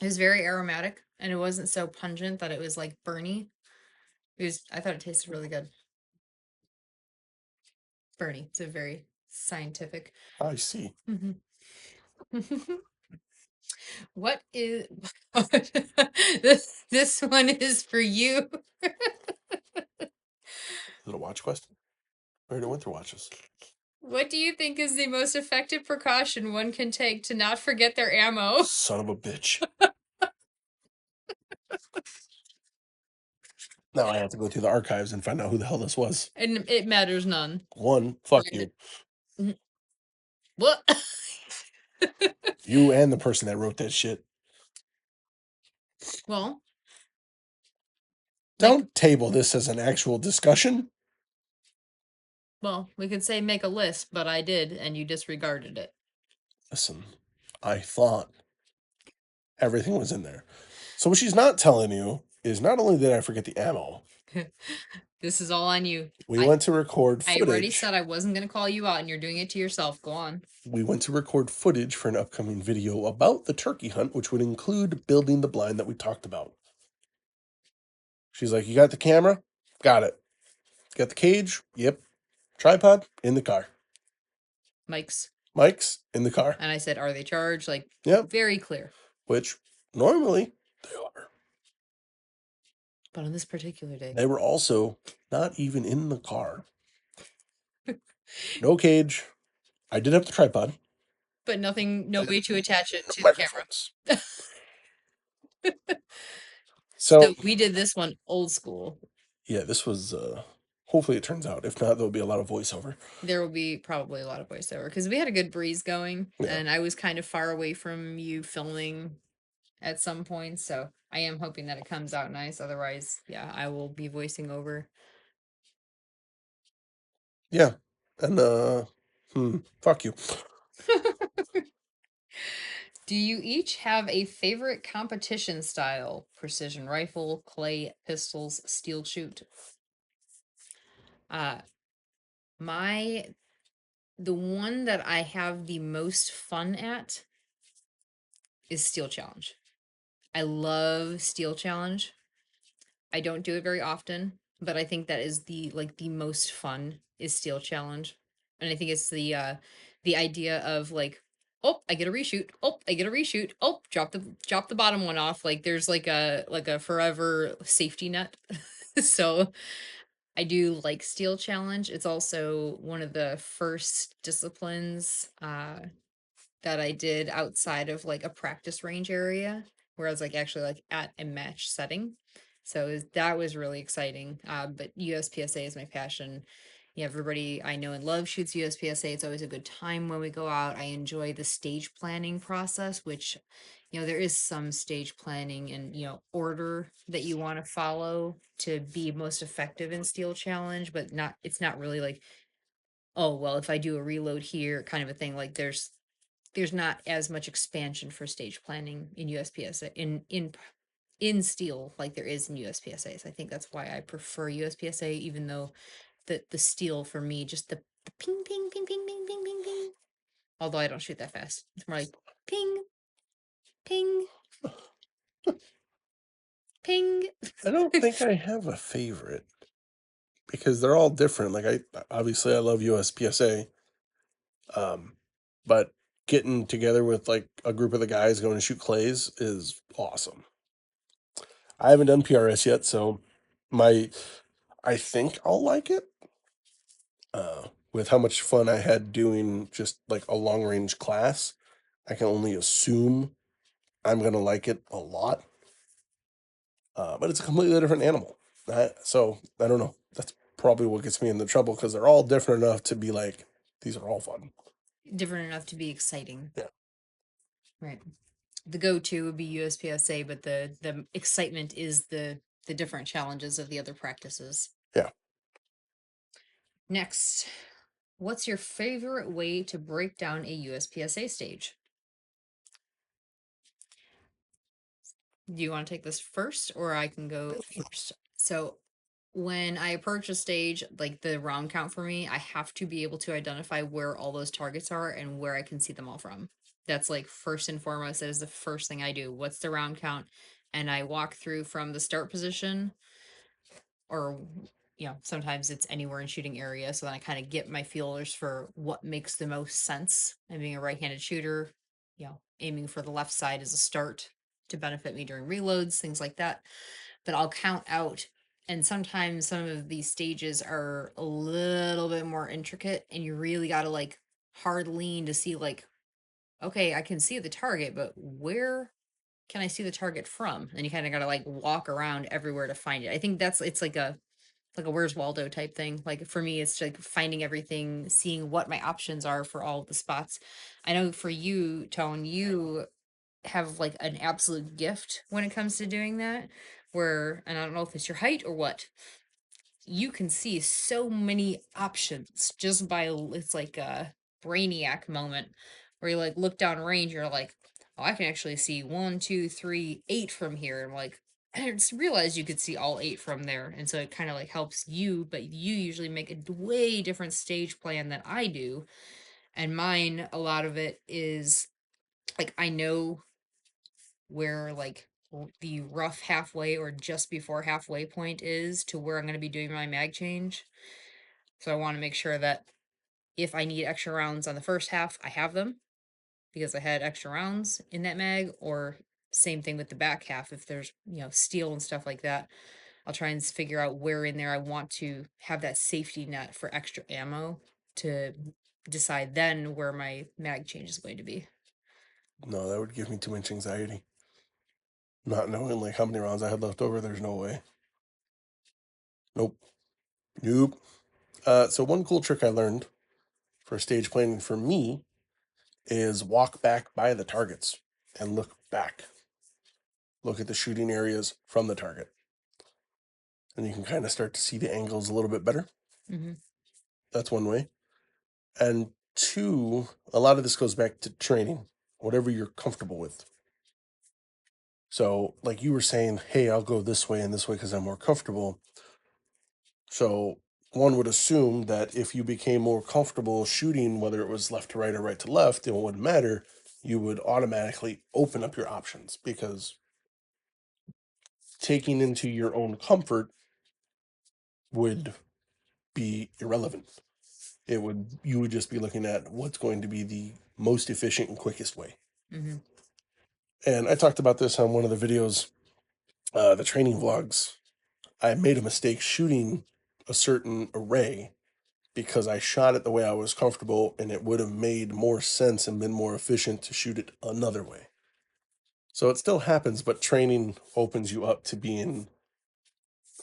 was very aromatic, and it wasn't so pungent that it was like burny. I thought it tasted really good. Bernie. It's a very scientific. I see. What is this one is for you. Is it a watch question? I already went through watches. What do you think is the most effective precaution one can take to not forget their ammo? Son of a bitch. Now I have to go through the archives and find out who the hell this was. And it matters none. One, fuck you. What? You and the person that wrote that shit. Well, Don't table this as an actual discussion. we could say make a list, but I did, and you disregarded it. Listen, I thought everything was in there. So what she's not telling you is not only did I forget the ammo, This is all on you. we went to record I footage. already said I wasn't going to call you out, and you're doing it to yourself. Go on. We went to record footage for an upcoming video about the turkey hunt, which would include building the blind that we talked about. She's like, you got the camera? Got it. Got the cage? Yep. Tripod? In the car. Mike's in the car. And I said, are they charged? Like, yep. Very clear. Which normally they are. But on this particular day, they were also not even in the car. No cage. I did have the tripod. But no way to attach it to the camera. So we did this one old school. Yeah, this was, hopefully it turns out. If not, there'll be a lot of voiceover. There will be probably a lot of voiceover because we had a good breeze going, and I was kind of far away from you filming at some point, so I am hoping that it comes out nice. Otherwise, yeah, I will be voicing over. Yeah, and fuck you. Do you each have a favorite competition style? Precision rifle, clay, pistols, steel shoot? Uh my the one that I have the most fun at is steel challenge. I love steel challenge. I don't do it very often, but I think that is the most fun is steel challenge. And I think it's the idea of like, oh, I get a reshoot. Oh, I get a reshoot. Oh, drop the bottom one off. Like there's like a forever safety net. So I do like steel challenge. It's also one of the first disciplines that I did outside of like a practice range area where I was like actually like at a match setting. So that was really exciting. But USPSA is my passion. Yeah, everybody I know and love shoots USPSA. It's always a good time when we go out. I enjoy the stage planning process, which, there is some stage planning and, order that you want to follow to be most effective in Steel Challenge, but it's not really like, oh, well, if I do a reload here kind of a thing. Like there's not as much expansion for stage planning in USPSA in steel like there is in USPSA. So I think that's why I prefer USPSA, even though the steel for me, just the ping ping ping ping ping ping ping ping. Although I don't shoot that fast. It's more like ping ping ping. I don't think I have a favorite because they're all different. Like I love USPSA, but getting together with like a group of the guys going to shoot clays is awesome. I haven't done PRS yet, so my I think I'll like it. With how much fun I had doing just like a long range class, I can only assume I'm gonna like it a lot. But it's a completely different animal. So I don't know. That's probably what gets me in the trouble because they're all different enough to be like these are all fun. Different enough to be exciting. Yeah. Right. The go-to would be USPSA, but the excitement is the different challenges of the other practices. Yeah. Next, what's your favorite way to break down a USPSA stage? Do you want to take this first or I can go first? So, when I approach a stage, like the round count for me, I have to be able to identify where all those targets are and where I can see them all from. That's like first and foremost, that is the first thing I do. What's the round count? And I walk through from the start position, or sometimes it's anywhere in shooting area. So then I kind of get my feelers for what makes the most sense. And being a right-handed shooter, aiming for the left side as a start to benefit me during reloads, things like that. But I'll count out. And sometimes some of these stages are a little bit more intricate, and you really got to like hard lean to see like, okay, I can see the target, but where can I see the target from? And you kind of got to like walk around everywhere to find it. I think it's like a Where's Waldo type thing. Like for me, it's like finding everything, seeing what my options are for all the spots. I know for you, Tone, you have like an absolute gift when it comes to doing that. And I don't know if it's your height or what, you can see so many options just by it's like a brainiac moment where you like look down range, you're like, oh, I can actually see 1, 2, 3, 8 from here. And like, I didn't realize you could see all 8 from there. And so it kind of like helps you, but you usually make a way different stage plan than I do. And mine, a lot of it is like I know where like the rough halfway or just before halfway point is to where I'm going to be doing my mag change. So I want to make sure that if I need extra rounds on the first half, I have them because I had extra rounds in that mag, or same thing with the back half. If there's, steel and stuff like that, I'll try and figure out where in there I want to have that safety net for extra ammo to decide then where my mag change is going to be. No, that would give me too much anxiety. Not knowing like how many rounds I had left over, there's no way. Nope. Nope. So one cool trick I learned for stage planning for me is walk back by the targets and look back. Look at the shooting areas from the target. And you can kind of start to see the angles a little bit better. Mm-hmm. That's one way. And two, a lot of this goes back to training. whatever you're comfortable with. So, like you were saying, hey, I'll go this way and this way because I'm more comfortable. So, one would assume that if you became more comfortable shooting, whether it was left to right or right to left, it wouldn't matter. You would automatically open up your options because taking into your own comfort would be irrelevant. You would just be looking at what's going to be the most efficient and quickest way. Mm-hmm. And I talked about this on one of the videos, the training vlogs. I made a mistake shooting a certain array because I shot it the way I was comfortable, and it would have made more sense and been more efficient to shoot it another way. So it still happens, but training opens you up to being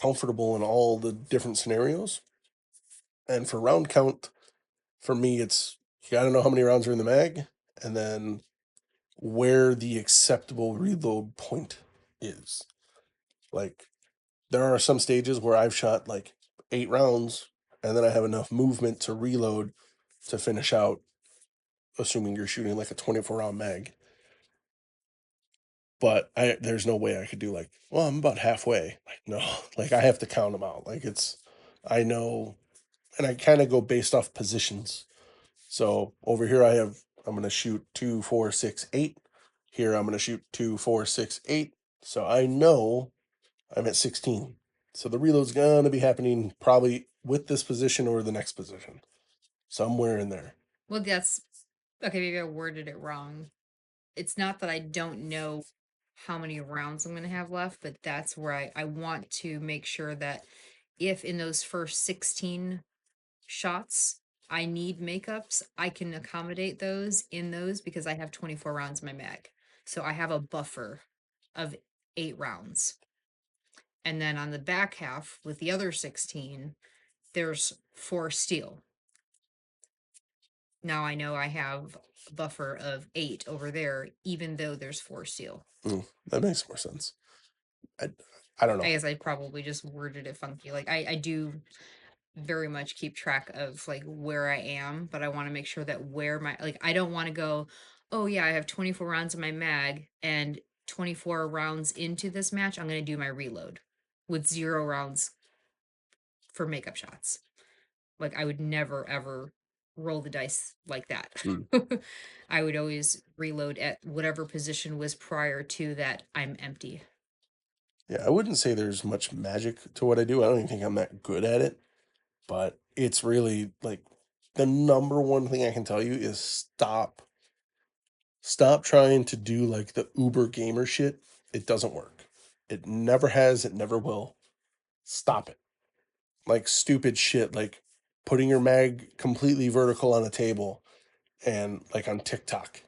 comfortable in all the different scenarios. And for round count, for me, it's you got to know how many rounds are in the mag, and then where the acceptable reload point is. Like, there are some stages where I've shot like 8 rounds, and then I have enough movement to reload to finish out, assuming you're shooting like a 24-round mag. But there's no way I could do like, well, I'm about halfway. Like, no, like I have to count them out. Like I know, and I kind of go based off positions. So over here, I'm going to shoot 2, 4, 6, 8. Here, I'm going to shoot 2, 4, 6, 8. So I know I'm at 16. So the reload's going to be happening probably with this position or the next position, somewhere in there. Well, that's okay. Maybe I worded it wrong. It's not that I don't know how many rounds I'm going to have left, but that's where I want to make sure that if in those first 16 shots I need makeups, I can accommodate those in those because I have 24 rounds in my mag. So I have a buffer of 8 rounds. And then on the back half with the other 16, there's 4 steel. Now I know I have a buffer of 8 over there, even though there's 4 steel. That makes more sense. I don't know. I guess I probably just worded it funky. Like I do very much keep track of like where I am, but I want to make sure that where my like I don't want to go, oh yeah, I have 24 rounds in my mag and 24 rounds into this match, I'm going to do my reload with 0 rounds for makeup shots. Like I would never ever roll the dice like that. I would always reload at whatever position was prior to that I'm empty. Yeah, I wouldn't say there's much magic to what I do. I don't even think I'm that good at it, but it's really like the number one thing I can tell you is stop trying to do like the uber gamer shit. It doesn't work. It never has, it never will. Stop it. Like stupid shit like putting your mag completely vertical on a table and like on TikTok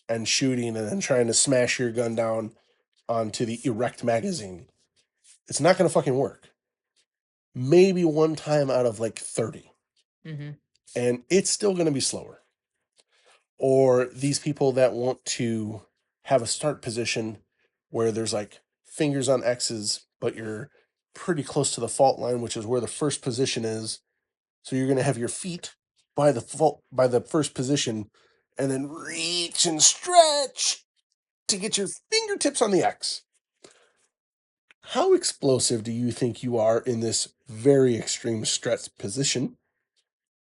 and shooting and then trying to smash your gun down onto the erect magazine. It's not going to fucking work. Maybe one time out of like 30. Mm-hmm. And it's still going to be slower. Or these people that want to have a start position where there's like fingers on X's, but you're pretty close to the fault line, which is where the first position is. So you're going to have your feet by the first position and then reach and stretch to get your fingertips on the X. How explosive do you think you are in this very extreme stretch position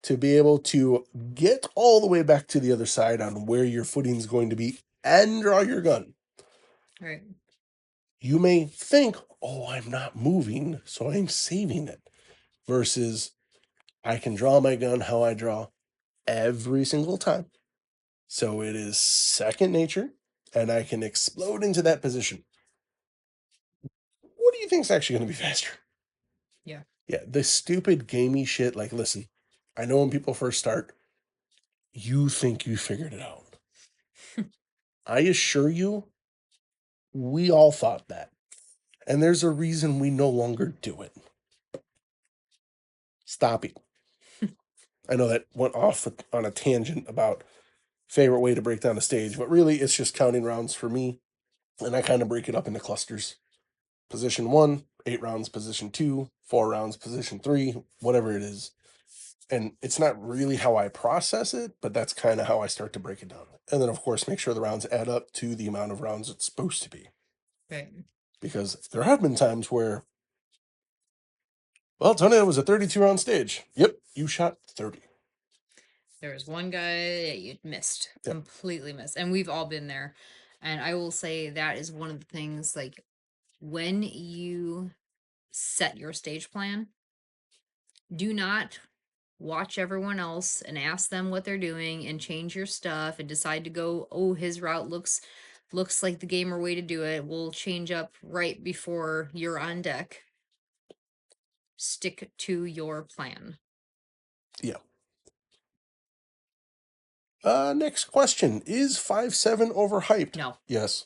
to be able to get all the way back to the other side on where your footing is going to be and draw your gun? Right. You may think, oh, I'm not moving, so I'm saving it. Versus, I can draw my gun how I draw every single time. So it is second nature, and I can explode into that position. What do you think is actually going to be faster? Yeah. Yeah, the stupid gamey shit. Like, listen, I know when people first start, you think you figured it out. I assure you, we all thought that. And there's a reason we no longer do it. Stop it. I know that went off on a tangent about favorite way to break down a stage, but really it's just counting rounds for me. And I kind of break it up into clusters. Position 1, 8 rounds, position 2, 4 rounds, position 3, whatever it is. And it's not really how I process it, but that's kind of how I start to break it down. And then, of course, make sure the rounds add up to the amount of rounds it's supposed to be. Right. Because there have been times where, well, Tony, it was a 32 round stage. Yep, you shot 30. There was one guy that you missed, Yep. completely missed. And we've all been there. And I will say that is one of the things, like, when you set your stage plan, do not watch everyone else and ask them what they're doing and change your stuff and decide to go, oh, his route looks like the gamer way to do it. We'll change up right before you're on deck. Stick to your plan. Yeah. Next question. Is 5.7 overhyped? No. Yes.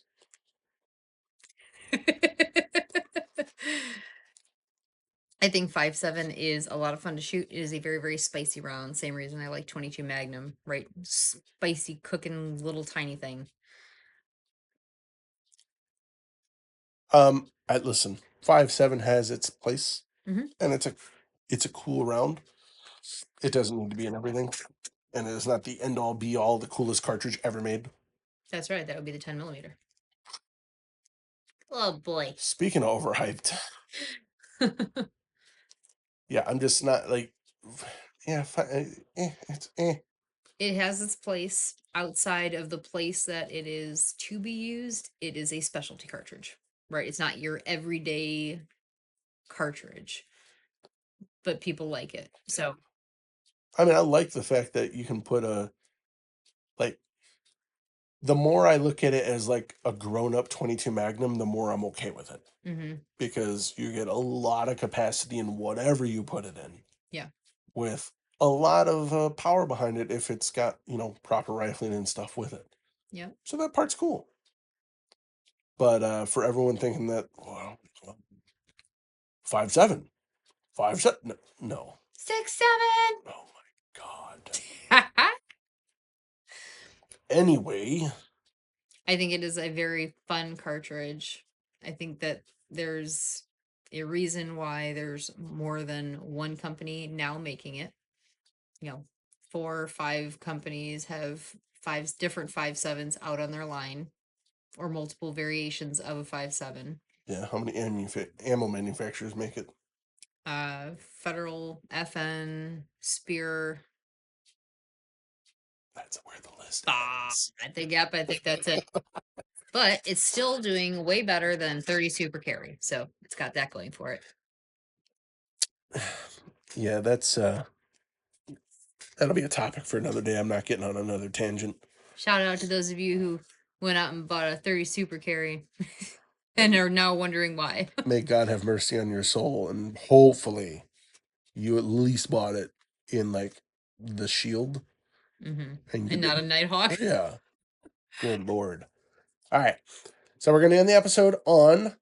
I think 5.7 is a lot of fun to shoot. It is a very, very spicy round. Same reason I like 22 Magnum, right? Spicy cooking little tiny thing. Listen, 5.7 has its place, Mhm. and it's a cool round. It doesn't need to be in everything, and it is not the end all be all, the coolest cartridge ever made. That's right. That would be the 10 millimeter. Oh boy. Speaking of overhyped, yeah, I'm just not like, yeah, it's It has its place outside of the place that it is to be used. It is a specialty cartridge, right? It's not your everyday cartridge, but people like it. So, I mean, I like the fact that you can put like, the more I look at it as like a grown up 22 Magnum, the more I'm okay with it. mhm, Because you get a lot of capacity in whatever you put it in. yeah. With a lot of power behind it if it's got, proper rifling and stuff with it. Yeah. So that part's cool. But for everyone thinking that, well, 5.7, 5.7, no. 6.7. Oh my God. Anyway, I think it is a very fun cartridge. I think that there's a reason why there's more than one company now making it. 4 or 5 companies have different 5.7s out on their line, or multiple variations of a 5.7. yeah, how many ammo manufacturers make it? Federal, FN, Spear. That's where the list I ends. think that's it. But it's still doing way better than 30 Super Carry, so it's got that going for it. Yeah, that'll be a topic for another day. I'm not getting on another tangent. Shout out to those of you who went out and bought a 30 Super Carry and are now wondering why. May God have mercy on your soul, and hopefully you at least bought it in like the Shield. Mm-hmm. And And not a Nighthawk. Yeah. Good Lord. All right. So we're going to end the episode on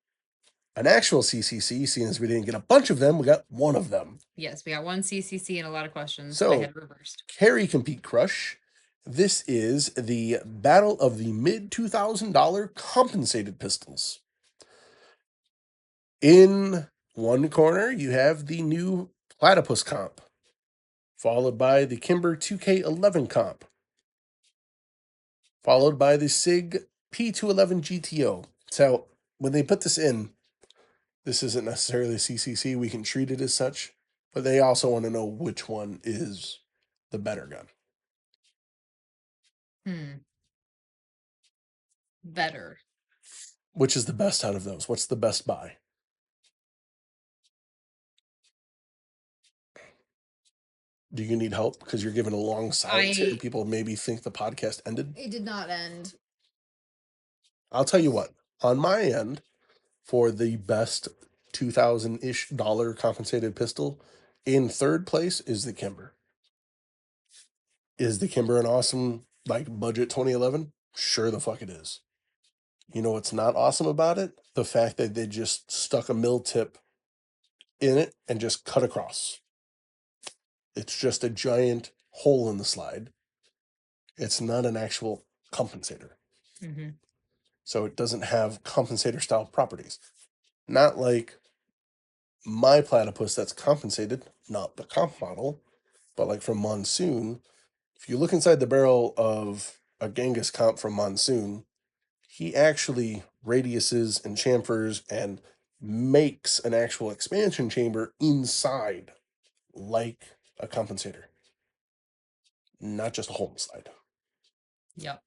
an actual CCC, seeing as we didn't get a bunch of them. We got one of them. Yes, we got one CCC and a lot of questions. So, I had reversed. Carry Compete Crush. This is the battle of the mid $2,000 compensated pistols. In one corner, you have the new Platypus comp, followed by the Kimber 2K11 comp, followed by the SIG P211 GTO. So when they put this in, this isn't necessarily CCC. We can treat it as such, but they also want to know which one is the better gun. Better. Which is the best out of those? What's the best buy? Do you need help? Because you're giving a long silence here. People maybe think the podcast ended. It did not end. I'll tell you what. On my end, for the best $2,000-ish compensated pistol, in third place is the Kimber. Is the Kimber an awesome, like, budget 2011? Sure the fuck it is. You know what's not awesome about it? The fact that they just stuck a mill tip in it and just cut across. It's just a giant hole in the slide. It's not an actual compensator. Mm-hmm. So it doesn't have compensator style properties. Not like my Platypus that's compensated, not the comp model, but like from Monsoon, if you look inside the barrel of a Genghis comp from Monsoon, he actually radiuses and chamfers and makes an actual expansion chamber inside like a compensator, not just a hole slide. Yep.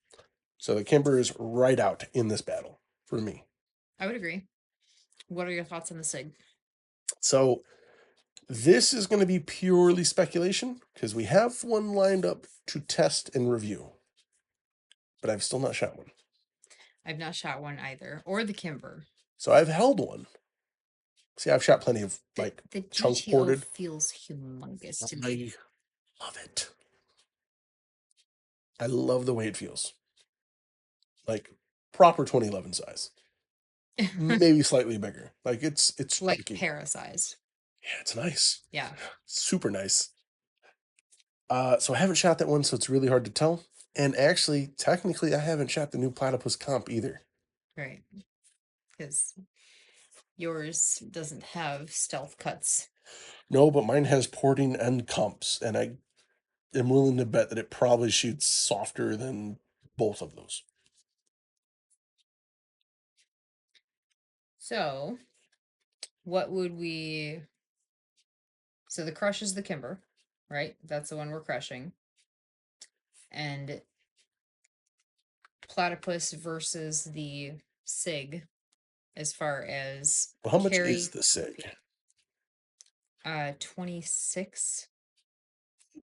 So the Kimber is right out in this battle for me. I would agree. What are your thoughts on the SIG? So this is going to be purely speculation because we have one lined up to test and review, but I've still not shot one. I've not shot one either, or the Kimber. So I've held one. See, I've shot plenty of like The chunk GTO ported. feels humongous to me. I love it. I love the way it feels. Like proper 2011 size. Maybe slightly bigger. Like it's Like chunky. para size. Yeah, it's nice. Yeah. Super nice. So I haven't shot that one, so it's really hard to tell. And actually, technically, I haven't shot the new Platypus comp either. Right. Because yours doesn't have stealth cuts. No, but mine has porting and comps, and I am willing to bet that it probably shoots softer than both of those. So, what would we? So the crush is the Kimber, right? That's the one we're crushing. And Platypus versus the SIG, as far as Well, how much carry. is the SIG? 26.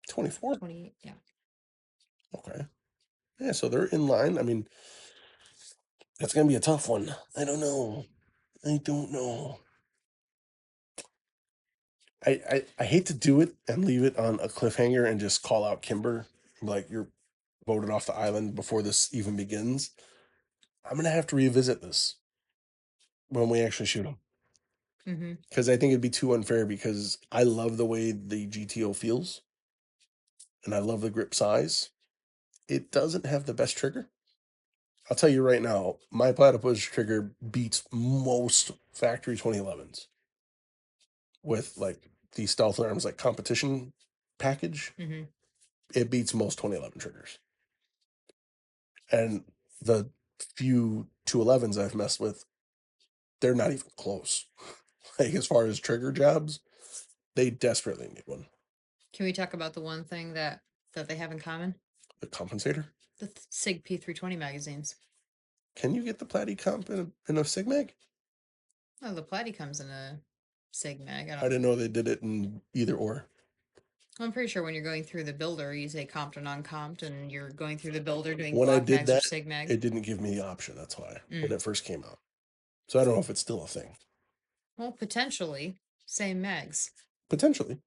24? 20, yeah. Okay. Yeah, so they're in line. I mean, it's going to be a tough one. I don't know. I hate to do it and leave it on a cliffhanger and just call out Kimber. Like, you're voted off the island before this even begins. I'm going to have to revisit this when we actually shoot them. Mm-hmm. Because I think it'd be too unfair because I love the way the GTO feels. And I love the grip size. It doesn't have the best trigger. I'll tell you right now, my Platypus trigger beats most factory 2011s with like the Stealth Arms like competition package. Mm-hmm. It beats most 2011 triggers. And the few 211s I've messed with, they're not even close. Like as far as trigger jobs, they desperately need one. Can we talk about the one thing that they have in common? The compensator. The SIG P320 magazines. Can you get the Platy comp in a Sigmag? Oh, the Platy comes in a SIG mag. I didn't know they did it in either or. I'm pretty sure when you're going through the builder, you say comped or non-comped, and you're going through the builder doing When I Glock did mags or that, SIG mag. it didn't give me the option. That's why when Mm. it first came out. So I don't know if it's still a thing. Well, potentially same mags. Potentially.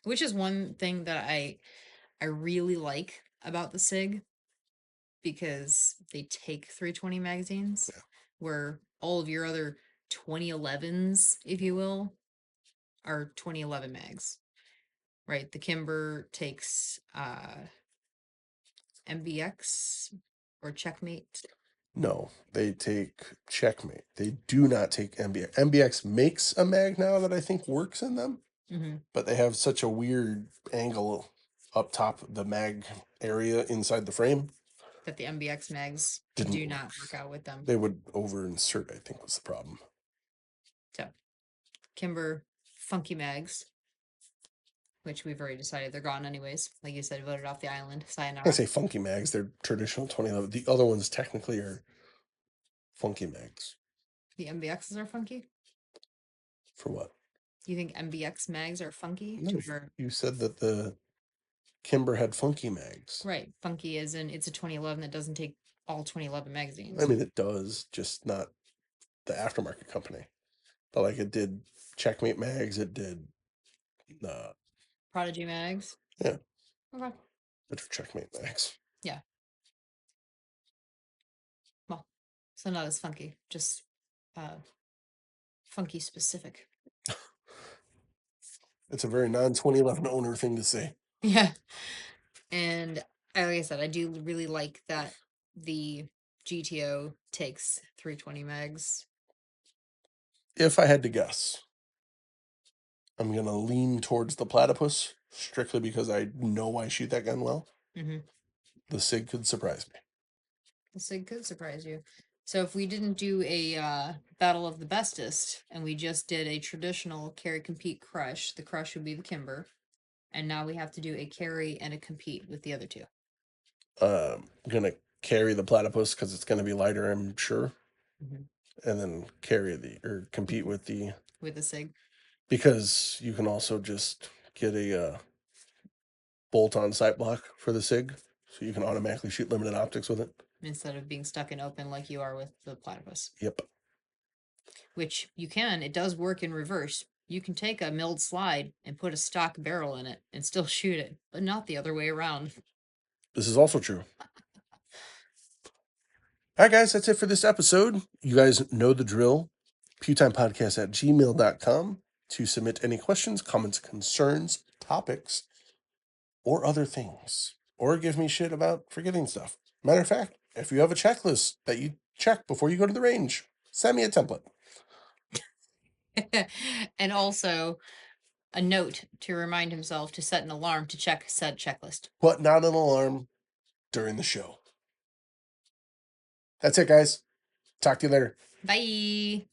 Which is one thing that I really like about the SIG, because they take 320 magazines, Yeah. where all of your other 2011s, if you will, are 2011 mags. Right? The Kimber takes MBX or Checkmate. No, they take Checkmate. They do not take MBX. MBX makes a mag now that I think works in them, Mm-hmm. but they have such a weird angle up top the mag area inside the frame. That the MBX mags Didn't do work. not work out with them. They would over insert, I think was the problem. So, Kimber funky mags, which we've already decided they're gone anyways. Like you said, voted off the island. Sayonara. I say funky mags. They're traditional 2011. The other ones technically are funky mags. The MBXs are funky? For what? You think MBX mags are funky? No, you said that the Kimber had funky mags. Right. Funky as in it's a 2011 that doesn't take all 2011 magazines. I mean, it does, just not the aftermarket company. But like it did Checkmate mags, it did Prodigy mags? Yeah. Okay. It's for Checkmate mags. Yeah. Well, so not as funky, just funky specific. It's a very non-2011 owner thing to say. Yeah. And like I said, I do really like that the GTO takes 320 mags. If I had to guess, I'm going to lean towards the Platypus strictly because I know I shoot that gun well. Mm-hmm. The SIG could surprise me. The SIG could surprise you. So if we didn't do a battle of the bestest and we just did a traditional carry, compete, crush, the crush would be the Kimber. And now we have to do a carry and a compete with the other two. I'm gonna carry the platypus because it's gonna be lighter, I'm sure, Mm-hmm. and then compete with the SIG, because you can also just get a bolt-on sight block for the SIG, so you can automatically shoot limited optics with it. instead of being stuck in open like you are with the platypus. Yep. Which you can. It does work in reverse. You can take a milled slide and put a stock barrel in it and still shoot it, but not the other way around. This is also true. All right, guys, that's it for this episode. You guys know the drill. pewtimepodcast@gmail.com to submit any questions, comments, concerns, topics, or other things. Or give me shit about forgetting stuff. Matter of fact, if you have a checklist that you check before you go to the range, send me a template. And also a note to remind himself to set an alarm to check said checklist. But not an alarm during the show. That's it, guys. Talk to you later. Bye.